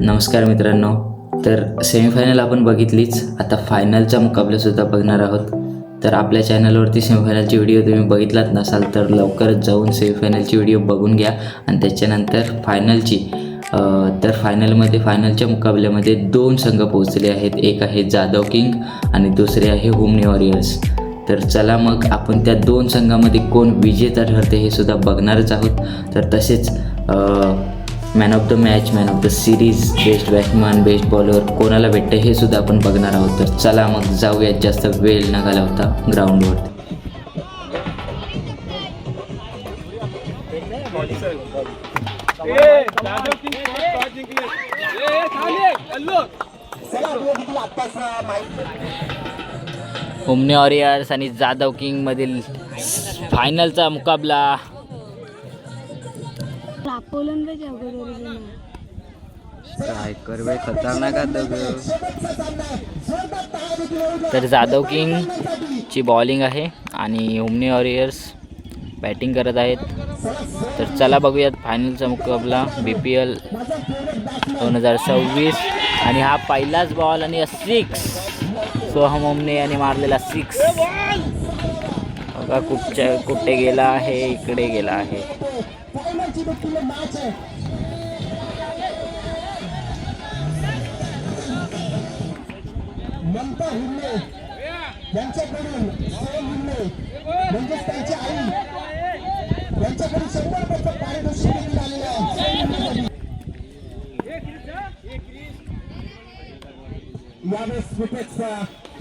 नमस्कार मित्रांनो. तर सेमीफायनल आपण बघितलीच, आता फायनलचा मुकाबलासुद्धा बघणार आहोत. तर आपल्या चॅनलवरती सेमीफायनलची व्हिडिओ तुम्ही बघितलात नसाल तर लवकरच जाऊन सेमीफायनलची व्हिडिओ बघून घ्या. आणि त्याच्यानंतर फायनलची तर फायनलच्या मुकाबल्यामध्ये 2 संघ पोहोचले आहेत. एक आहे जाधव किंग आणि दुसरे आहे हुमनी वॉरियर्स. तर चला मग आपण त्या 2 संघामध्ये कोण विजेता ठरते हे सुद्धा बघणारच आहोत. तर तसेच man of the match, man of the series, best batsman, best bowler कोणाला भेटतं हे सुद्धा आपण बघणार आहोत. तर चला मग जाऊयात जास्त वेळ न घालवता ग्राउंडवर. हुमनी वॉरियर्स आणि जाधव किंग मधील फायनलचा मुकाबला. काय करवे खतरनाक तर जाधव किंग ची बॉलिंग आहे आणि हुमनी वॉरियर्स बॅटिंग करत आहेत. तर चला बघूयात फायनलचा मुकाबला BPL 2026. आणि हा पहिलाच बॉल आणि 6 सोहम हुमनी यांनी मारलेला 6. बघा कुठे गेला आहे, इकडे गेला आहे. ममता हुमने यांच्याकडून सोहम हुमने म्हणजेच त्यांची आई यांच्याकडून 100% पारितोषिक देखील आलेलं आहे. यावेळेस विकेटचा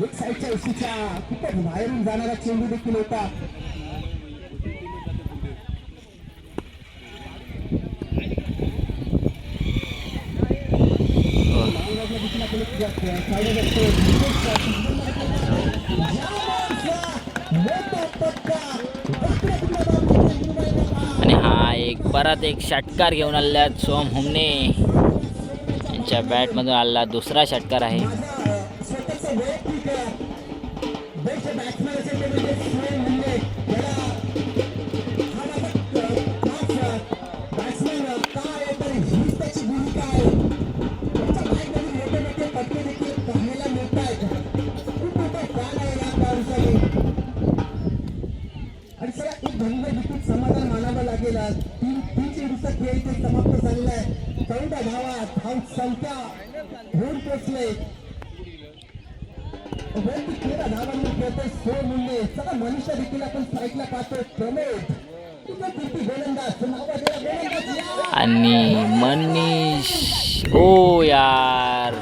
एक साईडच्या इशीच्या खूपच बाहेरून जाणारा चेंडू देखील होता. आणि हा परत एक षटकार घेऊन आलेला सोहम हुमने यांच्या बॅटमधून आलेला दुसरा षटकार आहे. समाधान मानावं लागेल. तीन चेंडूचा खेळ इथे समाप्त झालेला आहे. 14 धावा धाव संख्या होऊन पोचले. 13 धावांनी खेळतोय सोहम हुमने. चला मनीषा देखील आपण स्ट्राईकला पाहतोय. प्रमोद गोलंदाज आणि मनीष ओ यार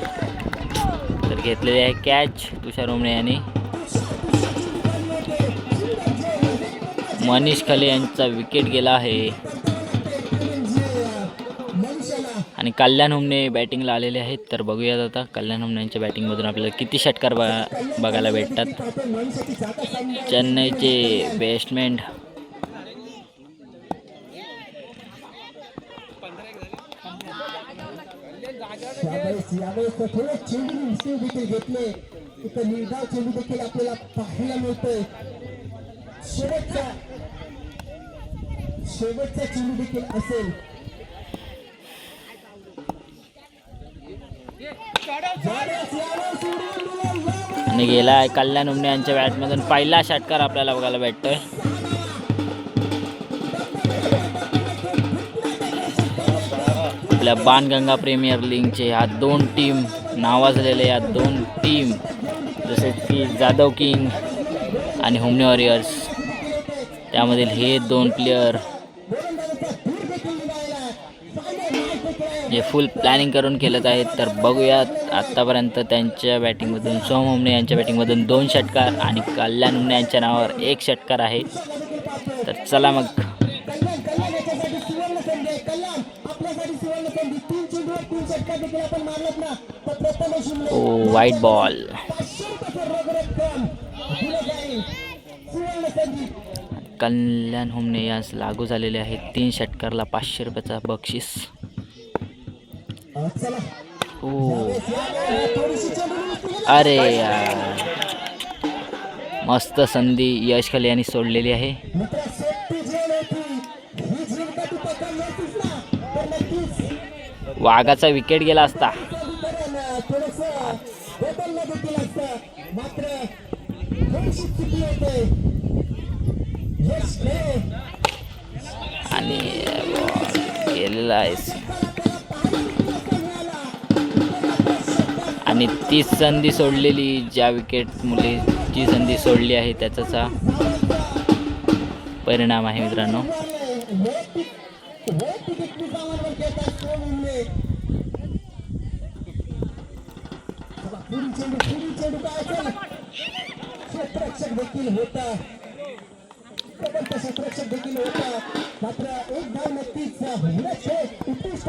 तर घेतलेले आहे कॅच तुषार हुमने यांनी. मनीष खले यांचा विकेट गेला आहे. आणि कल्याण हुमने बॅटिंगला आलेले आहेत. तर बघूयात आता कल्याण हुमने यांच्या बॅटिंगमधून आपल्याला किती षटकार बघायला भेटतात. चेन्नईचे बॅट्समॅन थोडे चेंडू देखील घेतले. इथं निर्धाव चेंडू देखील आपल्याला पाहायला मिळतोय. शेवटचा चेंडू देखील असेल. आणि गेला आहे कल्याण हुमने यांच्या बॅटमधून पहिला षटकार आपल्याला बघायला भेटतोय. आपल्या बाणगंगा प्रीमियर लीगचे ह्या 2 टीम नावाजलेले या 2 टीम जसे की जाधव किंग आणि हुमनी वॉरियर्स, त्यामधील हे 2 प्लेयर जे फुल प्लॅनिंग करून खेळत आहेत. तर बघूयात आत्तापर्यंत त्यांच्या बॅटिंगमधून सोहम हुमने यांच्या बॅटिंगमधून 2 षटकार आणि कल्याण हुमने यांच्या नावावर 1 षटकार आहे. तर चला मग वाईट बॉल. कल्याण हुमने यास लागू झालेले आहेत 3 षटकारला 500 रुपयाचा बक्षीस. अरे यार मस्त संधी यश खले यांनी सोडलेली आहे. वाघाचा विकेट गेला असता. थोडस बदलला देखील असतं मात्र थोडीशी चुकी होते. यश आणि गेलेला आहे. आणि ती संधी सोडलेली, ज्या विकेट मुले जी संधी सोडली आहे त्याचा परिणाम आहे मित्रांनो. क्षेत्ररक्षक देखील होता, क्षेत्ररक्षक देखील होता मात्र एक धाव नक्कीच उत्कृष्ट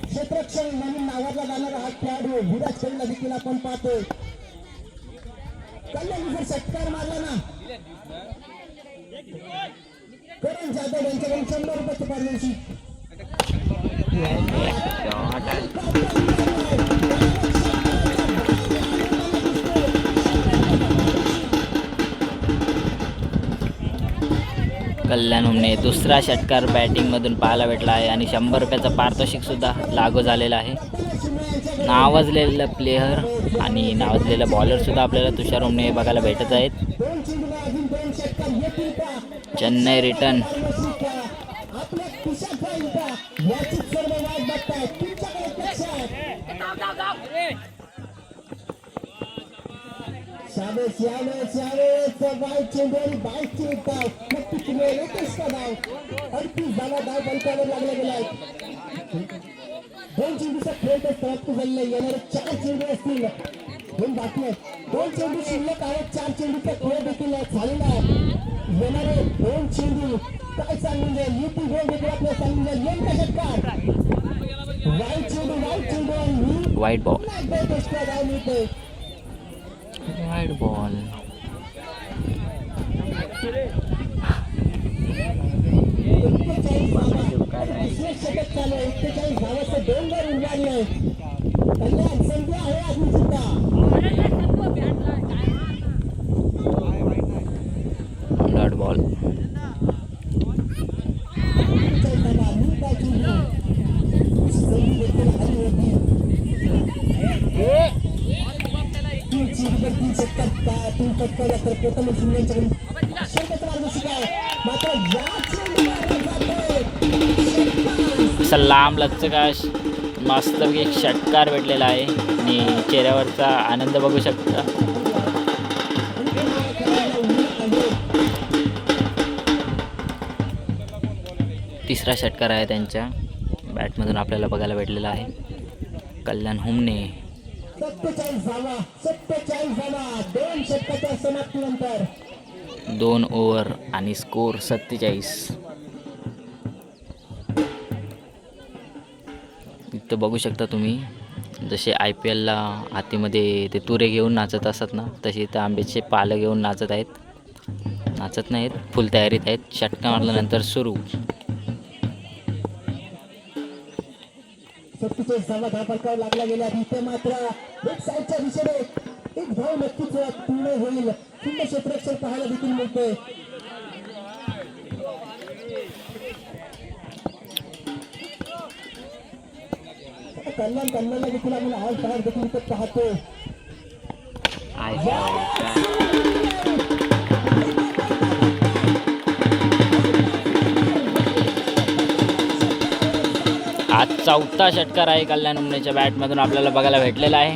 क्षेत्ररक्षक म्हणून नावाजला जाणारा हा खेळाडू विराज कोहलीला देखील आपण पाहतोय. कल्याण जर षटकार मारला ना करण जाधव यांच्याकडून 100 रुपयाची पारितोषिक. कल्याण हुमने दुसरा षटकार बॅटिंगमधून पाहायला भेटला आहे आणि 100 रुपयाचा पारितोषिकसुद्धा लागू झालेला आहे. नावाजलेलं प्लेयर आणि नावाजलेलं बॉलरसुद्धा आपल्याला तुषार हुमने बघायला भेटत आहेत. चेन्नई रिटर्न. शाबास यावेळेस वाईट चेंडू आणि बाईकची धाव नक्कीच मिळेल. एकच धाव 38 धावा धाव बलकावर लागला गेलाय. 2 चेंडूचा खेळ तर समाप्त झालेला आहे. येणारे 4 चेंडू असतील, 2 बाकी आहेत. 2 चेंडू शिल्लक आहेत. 4 चेंडूचा खेळ देखील झालेला आहे. येणारे 2 चेंडू काय सांगून जाईल, युती गोल देखील आपल्याला सांगून जाईल. नेमका षटकार वाईट चेंडू आणि वाईट बॉल. धाव मिळते. वाईट बॉल. षटक चालू आहे. 41 धावाचं 2 वर उभारले आहे. कल्याण संधी आहे अजून सुद्धा. Dot ball. असा लांब लचकाश मस्तपैकी एक षटकार भेटलेला आहे आणि चेहऱ्यावरचा आनंद बघू शकता. तिसरा षटकार आहे त्यांच्या बॅटमधून आपल्याला बघायला भेटलेला आहे. कल्याण हुमने 47 धावा 2 षटकाच्या समाप्तीनंतर 2 ओव्हर आणि स्कोर 47. इथं बघू शकता तुम्ही, जसे IPLला हातीमध्ये ते तुरे घेऊन नाचत असतात ना, तसे इथं आंब्याचे पालं घेऊन नाचत नाहीत, फुल तयारीत आहेत. षटका मारल्यानंतर सुरू. 47 धावा धाव फलकावर लागला गेला. इथे मात्र एक साईडच्या दिशेने एक धाव नक्कीच पूर्ण होईल. सुंदर क्षेत्ररक्षण पाहायला देखील मिळते. कल्याणला देखील आपण ऑल स्टार देखील पाहतो. आज 4था षटकार आहे कल्याण हुमनेच्या बॅटमधून आपल्याला बघायला भेटलेला आहे.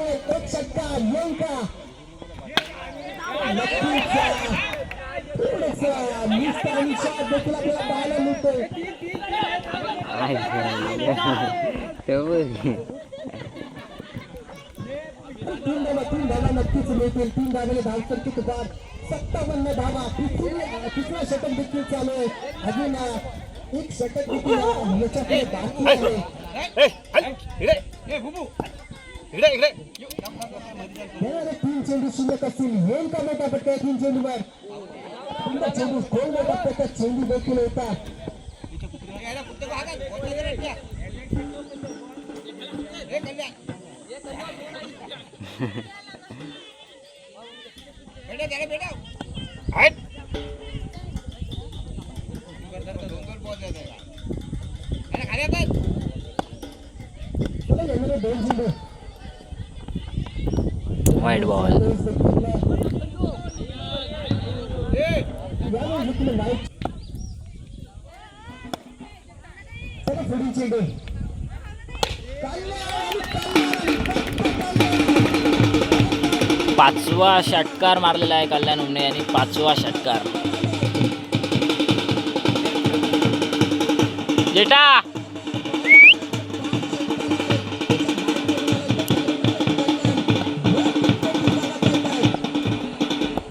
एक षटकार येऊन का देखील आपल्याला पाहायला मिळतोय. 3 धावा नक्कीच मिळतील. 3 धावेने धावसंख्येत बाद 57 धावा. तिसरा षटक देखील चालू आहे. अजून एक षटक देखील याच्यापुढे बाकी आहे. येणारे 3 चेंडू शिल्लक असतील. येईल का मोठा फटका 3 चेंडूवर? चेंडू खोल मोठा फटका चेंडू देखील होता. चला येणारे 2 चेंडू वाईट बॉल. यावेळी जिंकले नाईट. चला पुढील चेंडू पाचवा षटकार मारलेला आहे कल्याण हुमणे यांनी. 5वा षटकार. जेटा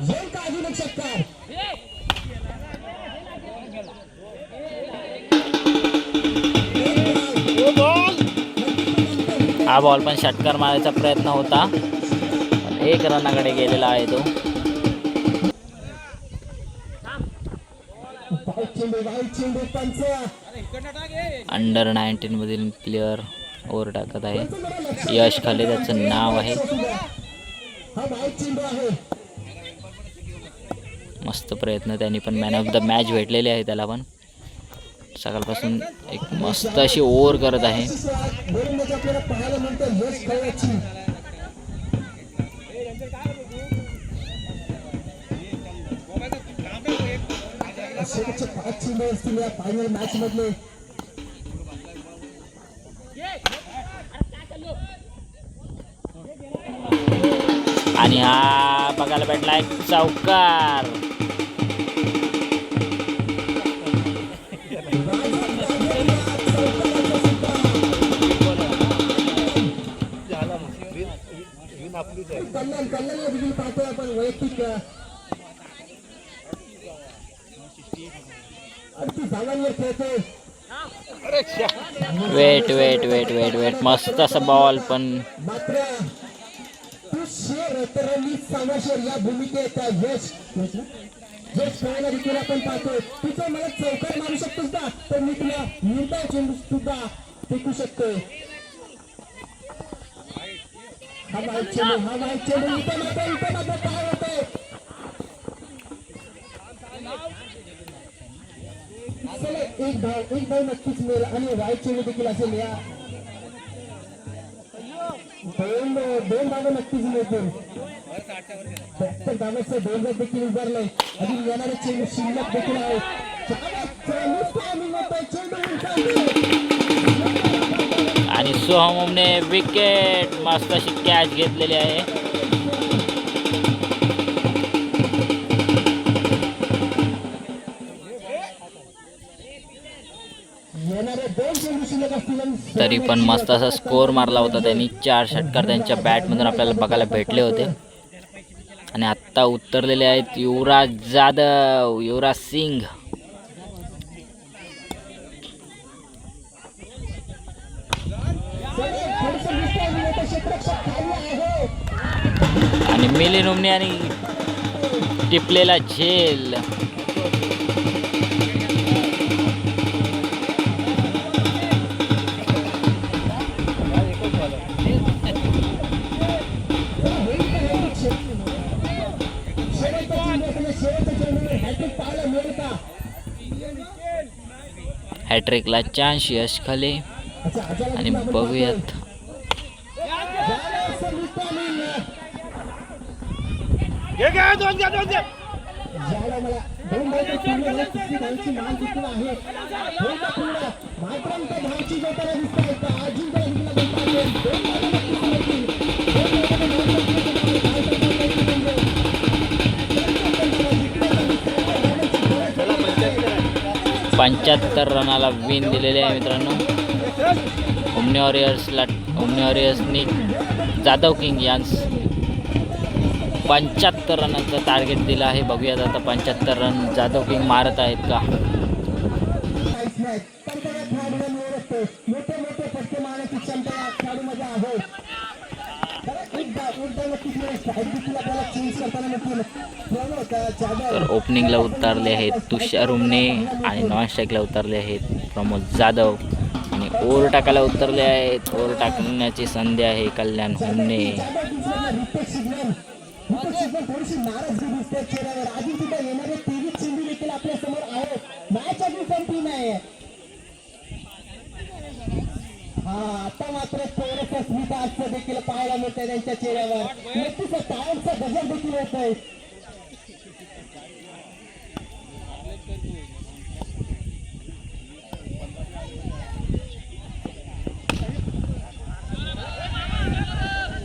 येईल का अजून एक षटकार? हा बॉल पण षटकार मारायचा प्रयत्न होता, पण 1 रनाकडे गेलेला आहे तो. वाईट चेंडू पंच. अंडर 19 मधील प्लेयर ओव्हर टाकत आहे. यश खाले त्याचं नाव आहे. हा वाईट चेंडू आहे. मस्त प्रयत्न. त्यांनी पण मॅन ऑफ द मॅच भेटलेली आहे त्याला पण. सकाळपासून एक मस्त अशी ओव्हर करत आहे. गोलंदाज आपल्याला पाहायला मिळतं यश खळ्याची. शेवटचे 5 चेंडू असतील या फायनल मॅच मधले. आणि हा बघायला भेटला एक चौकार. कल्याणला देखील पाहतोय आपण वैयक्तिक अगदी जागांवर खेळतोय. वेट मस्त असा बॉल पण. मात्र तू शेर तर मी सामाशेर या भूमिकेत यश खेळायला देखील आपण पाहतोय. तुझं मला चौकार मारू शकतोस का, तर मी तुला निर्धाव चेंडू सुद्धा फेकू शकतोय. हा वाईट चेंडू इथं मात्र काय होतंय. चला एक धाव नक्कीच मिळेल आणि वाईट चेंडू देखील असेल. या 2 धावा नक्कीच मिळतील. फक्त धावाचं 2 रन देखील उभारलंय. अजून येणारे चेंडू शिल्लक देखील आहे. आणि सोहम हुमणे विकेट. मस्त अशी कॅच घेतलेली आहे. तरी पण मस्त असा स्कोर मारला होता त्यांनी. 4 षटकार त्यांच्या बॅटमधून आपल्याला बघायला भेटले होते. आणि आत्ता उतरलेले आहेत युवराज जाधव, युवराज सिंग. आणि मिलिंद हुमणे आणि टिपलेला झेल. हॅट्रिकला चान्स यश खाले. आणि बघूयात .75 रनाला विन दिलेले आहे मित्रांनो. हुमणे वॉरियर्सनी जाधव किंग यांस 75 रनाचं टार्गेट दिलं आहे. बघूयात आता 75 रन जाधव किंग मारत आहेत का. तर ओपनिंगला उतरले आहेत तुषार हुमणे आणि नॉन स्ट्राईकला उतरले आहेत प्रमोद जाधव. आणि ओव्हर टाकायला उतरले आहेत. ओव्हर टाकण्याची संधी आहे कल्याण हुमणे. थोडीशी नाराजगी दिसते चेहऱ्यावर. अजून सुद्धा येणारे 23 चेंडू देखील आपल्या समोर आहेत. मॅच अजून संपली नाही. हा आता मात्र थोडंसं स्मित देखील पाहायला मिळतंय त्यांच्या चेहऱ्यावर. नक्कीच टाळ्यांचा गजर देखील होत आहे.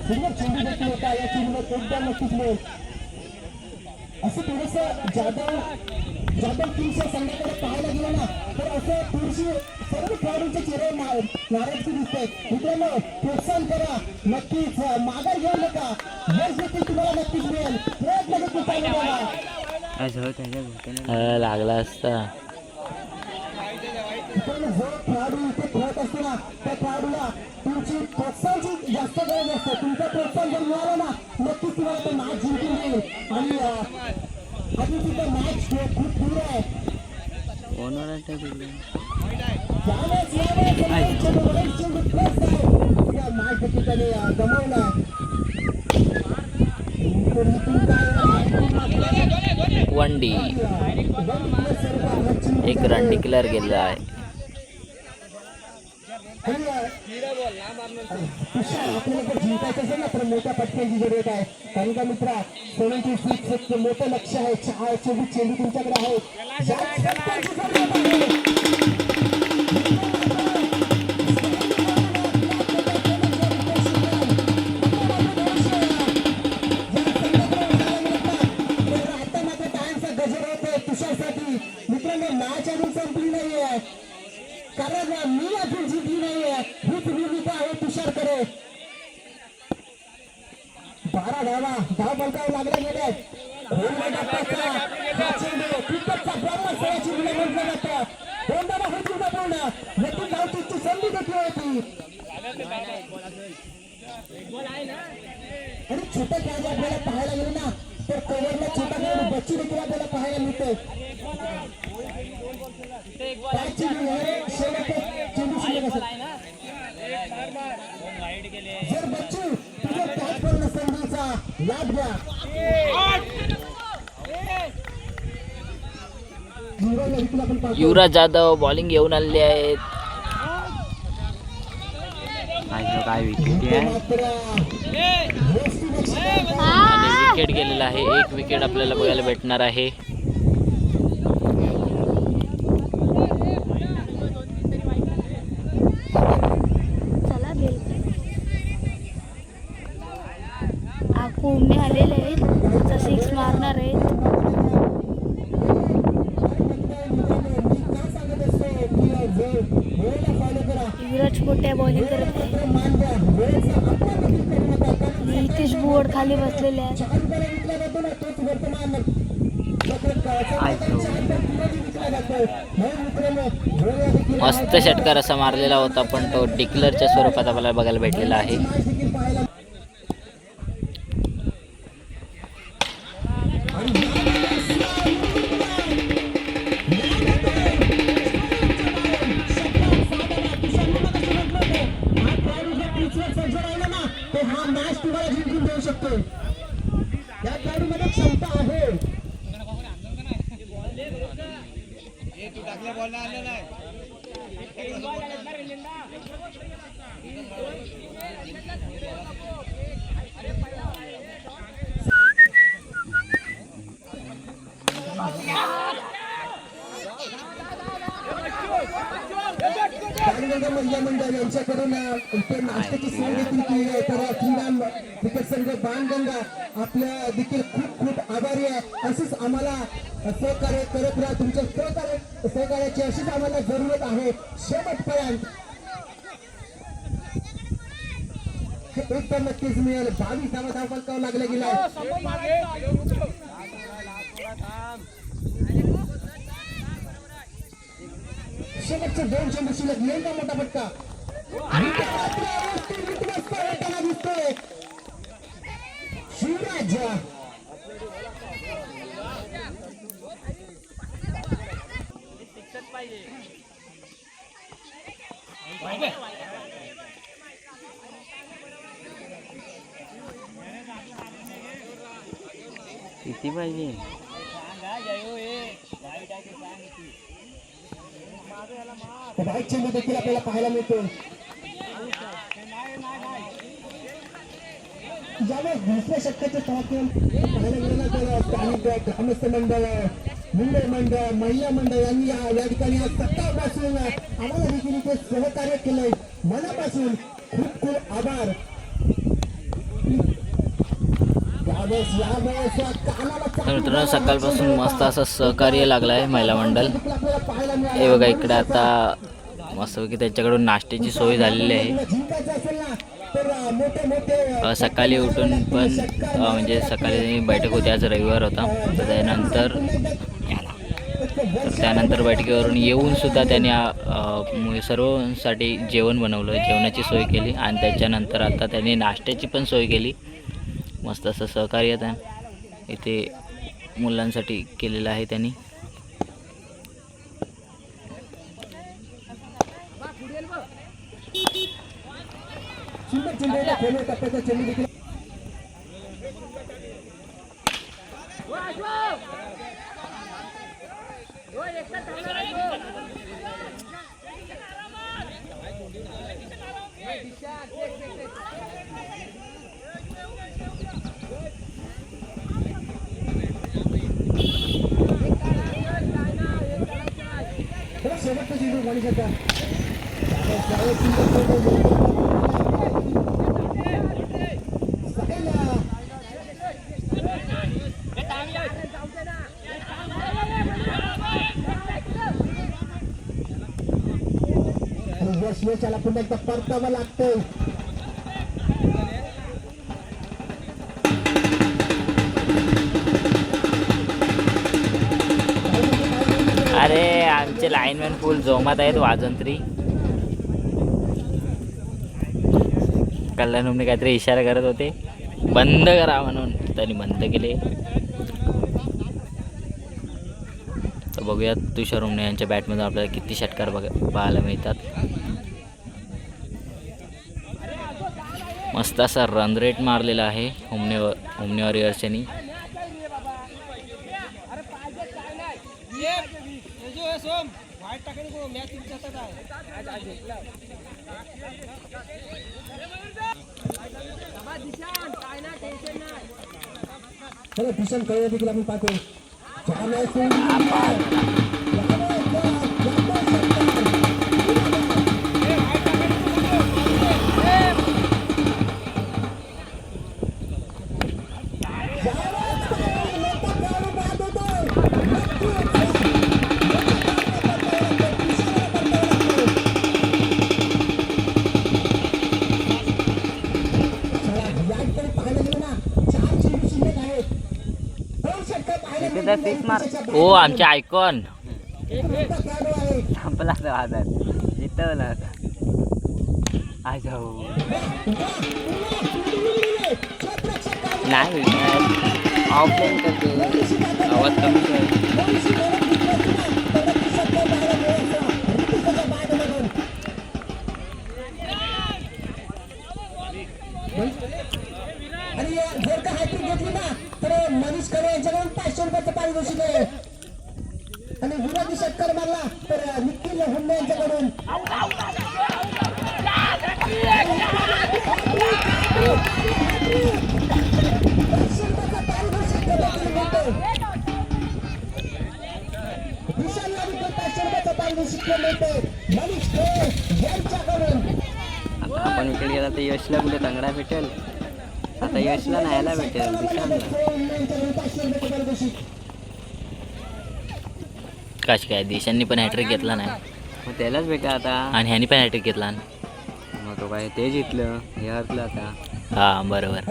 सुंदर चेंडू देखील होता. या चेंडूवर एकदम नक्कीच मिळेल असं थोडंसं जाधव टीमच्या संघाकडे पाहायला गेलं ना तर असं थोडीशी सर्व खेळाडूंच्या चेहऱ्यावर नाराजगी दिसते. मित्रांनो प्रोत्साहन करा. नक्कीच माघार घेऊ नका. यश देखील तुम्हाला नक्कीच मिळेल. प्रयत्न देखील चालू ठेवा. लागला असता. जो खेळाडू इथे खेळत असतो ना त्या खेळाडूला तुमची प्रोत्साहनाची जास्त गरज असते. तुमचं प्रोत्साहन जर मिळालं ना नक्कीच तुम्हाला तो मॅच जिंकून देईल. आणि अजून सुद्धा मॅच खूप दूर आहे. मॅच देखील त्याने गमावला. वन डी एक रन डिक्लेअर केलेला आहे. आपल्याला जर जिंकायचं असेल ना तर मोठ्या पटक्यांची जरूरत आहे. कारण का मित्रा 76 मोठं लक्ष आहे. 24 चेंडू तुमच्याकडे आहे. आता मात्र टाळ्यांचा गजर होतोय तुषारसाठी. मित्रांनो मॅच अजून संपली नाहीये. कारण मी अजून जिंकली नाहीये. हीच भूमिका आहे तुषारकडे. 12 धाव बलकावं लागल्या गेल्यात. संधी देखील होती. आणि छोट्या खेळाडू आपल्याला पाहायला गेले ना तर कव्हरला छोटा खेळाडू बच्चू देखील आपल्याला पाहायला मिळतोय. जर बच्चू तुझ्या त्याचपूर्ण संधीचा लाभ घ्या. युवराज जाधव बॉलिंग घेऊन आलेले आहेत. काय विकेट आहे आणि विकेट गेलेला आहे. एक विकेट आपल्याला बघायला भेटणार आहे. कोंबणे आलेले आहेत. आता 6 मारणार आहेत. युवराज कोट्या बॉलिंग करत आहे. नितीश बुवड खाली बसलेले आहेत. मस्त षटकार असा मारलेला होता पण तो डिक्लेअरच्या स्वरूपात आपल्याला बघायला भेटलेला आहे. हा मॅच तुम्हाला जिंकून देऊ शकतो. या खेळाडूमध्ये क्षमता आहे. महिला मंडळ यांच्याकडून इथे नाश्त्याची सोय देखील केली आहे. तर क्रीडा क्रिकेट संघ बाणगंगा आपल्या देखील खूप खूप आभारी आहे. असेच आम्हाला सहकार्य करत राहा. तुमच्या सहकार्याची अशीच आम्हाला जरूरत आहे. शेवटपर्यंत एक तर नक्कीच मिळेल. 22 धावा फलकावं लागला गेला. शेवटचे 2 चेंडू शिल्लक. नेमका मोठा फटका दिसतोय. शिवराज किती पाहिजे? वाईट चेंडू देखील आपल्याला पाहायला मिळतो. ज्यावेळेस दुसऱ्या षटकाचे कार्यक्रम पाहायला मिळाला तर स्थानिक ग्रामस्थ मंडळ, मुंबई मंडळ, महिला मंडळ यांनी या ठिकाणी आज सकाळपासून आम्हाला देखील इथे सहकार्य केलंय. मनापासून खूप खूप आभार. तर मित्रांनो सकाळपासून मस्त असं सहकार्य लागलं आहे महिला मंडळ. हे बघा इकडे आता मस्तपैकी त्यांच्याकडून नाश्त्याची सोय झालेली आहे. सकाळी उठून पण म्हणजे सकाळी बैठक होती, आज रविवार होता. तर त्यानंतर बैठकीवरून येऊन सुद्धा त्यांनी सर्वांसाठी जेवण बनवलं, जेवणाची सोय केली आणि त्याच्यानंतर आता त्यांनी नाश्त्याची पण सोय केली. मस्त असं सहकार्य त्या इथे मुलांसाठी केलेलं आहे त्यांनी. शेवटचा चेंडू गणेशाचा यशाला पुन्हा एकदा परतावं लागतंय. अरे आमचे लाईनमॅन फुल जोमात आहेत वाजंत्री. कल्याणने काहीतरी इशारा करत होते बंद करा म्हणून, त्यांनी बंद केले. तर बघूयात तुषार उमने यांच्या बॅटमधून आपल्याला किती षटकार पाहायला मिळतात. मस्त असा रन रेट मारलेला आहे उमने वॉरियर्स यांनी. भीषण कळे देखील आम्ही पाहतो. ओ आमचे आयकॉन संपला वादन जितवलं आता. नाही ऑफलाईन करते आवाज कमी कर. आणि जर का हॅट्रिक घेतली ना तर मनीष खरे यांच्याकडून 500 रुपयाचं पारितोषिक आहे. आणि विरोधी षटकार मारला तर निखिल हुंडे यांच्याकडून आपण इकडे गेला तर यशला कुठे तंगडा भेटेल, आता यशला न्यायला भेटेल दिशांना. कशी काय दिशांनी पण हॅट्रिक घेतला नाही मग त्यालाच भेटा आता. आणि ह्यानी पण हॅट्रिक घेतला. मग तो काय ते जिंकलं हे हरलं आता. हा बरोबर.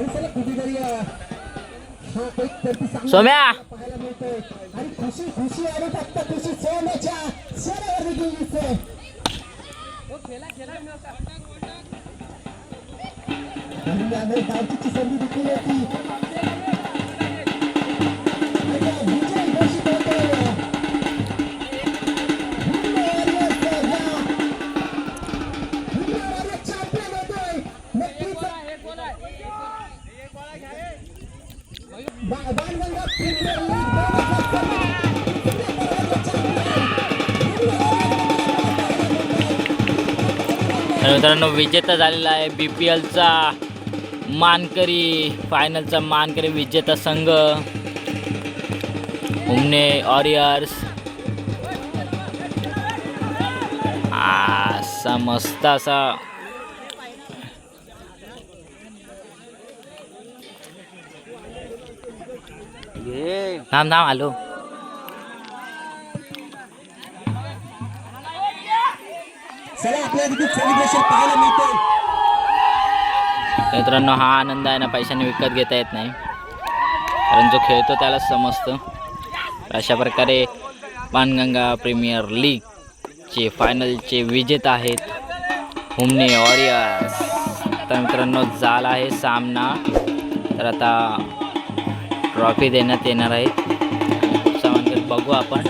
सोम्या आणि खुशी खुशी आणि फक्त खुशी सोन्याच्या सोन्यावर देखील दिसते. गावची संधी देखील होती. विजय घोषित होतोय. चॅम्पियन होतोय. नक्कीच बाणगंगा तर मित्रांनो विजेता झालेला आहे BPLचा मानकरी, फायनलचा मानकरी विजेता संघ हुमने वॉरियर्स. असा मस्त असा थांब आलो. चला आपल्याला देखील सेलिब्रेशन पाहायला मिळते. मित्रांनो हा आनंद आहे ना पैशाने विकत घेता येत नाही, कारण जो खेळतो त्यालाच समजतं. अशा प्रकारे पानगंगा प्रीमियर लीगचे फायनलचे विजेता आहेत हुमने वॉरियर्स. तर मित्रांनो झाला आहे सामना, तर आता ट्रॉफी देण्यात येणार आहे. सामान बघू आपण.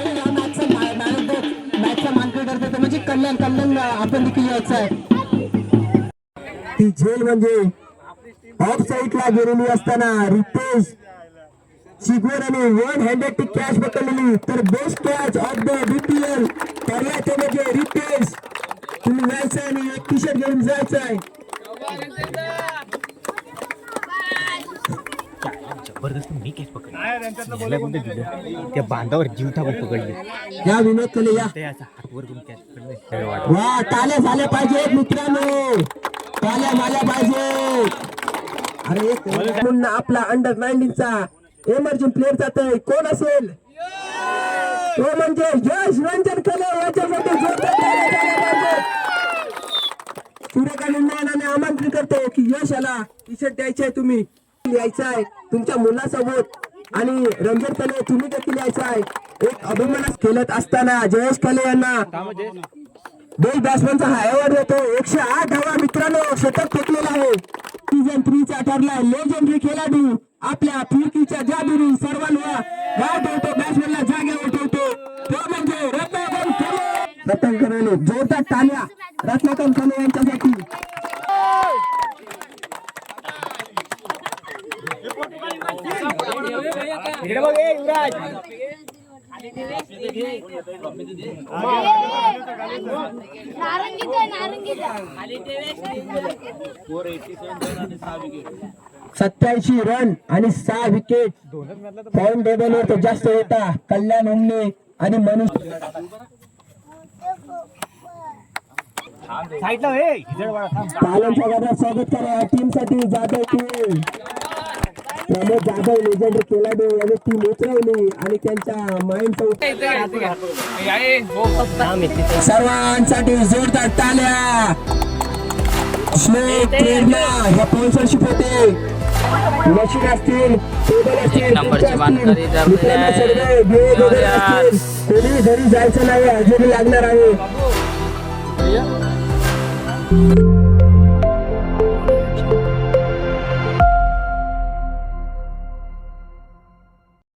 मॅचचा मानकरी ठरतो म्हणजे कल्याण आपण देखील यायचं आहे. ती झेल म्हणजे ऑफ साईडला गेलेली असताना रितेश चिगवर आणि 1 हँडेड कॅच पकडलेली. तर best catch of the BPL पर्याय म्हणजे रितेश. तुम्ही जायचं आणि एक टी शर्ट घेऊन जायचं आहे. त्या बांधावर जीव टाकून पकडली. या विनोद केले या. वा टाळ्या झाल्या पाहिजेत मित्रांनो, टाळ्या झाल्या पाहिजेत. अरे एक म्हणून आपला अंडर 19चा एमर्जिंग प्लेअर जातोय. कोण असेल तो म्हणजे यश रंजन कले. याच्यासाठी जोरदार टाळ्या झाल्या पाहिजेत. सूर्यकांत आमंत्रित करतो की यश याला टी शर्ट द्यायचे आहे, तुम्ही यायचं आहे तुमच्या मुलासोबत. आणि रंजन कले तुम्ही देखील यायचं आहे. एक अभिमानास खेळत असताना जयेश कले यांना बेस्ट बॅट्समनचा हा अवॉर्ड देतो. 108 धावा मित्रांनो शतक फेकलेला आहे. सीझन 3 चा ठरला लेजेंडरी खेळाडू आपल्या फिरकीच्या जादूने सर्वांना गाव ठेवतो, बॅट्समनला जागेवर ठेवतो. तो म्हणजे रत्नाकरन कले. रत्नाकरने जोरदार टाळ्या रत्नाकरन कले यांच्यासाठी. नारंगी 87 रन आणि 6 विकेट. पॉइंट टेबलवर तो जास्त होता कल्याण हुमने आणि मनुष्य. पालनच्या घरात स्वागत करा टीम साठी. जाधव टीम प्रमोद जाधव लेजेंडरी खेळाडू यांनी टीम उतरवली आणि त्यांच्या माइंडचा सर्वांसाठी जोरदार टाळ्या. श्लोक प्रेरणा या स्पॉन्सरशिप होते. मशीन असतील, टेबल असतील, नंबरची मानकरी ठरलेली मित्रांनो आहे. सर्व वेगवेगळे असतील. कोणी घरी जायचं नाही, हजेरी लागणार आहे.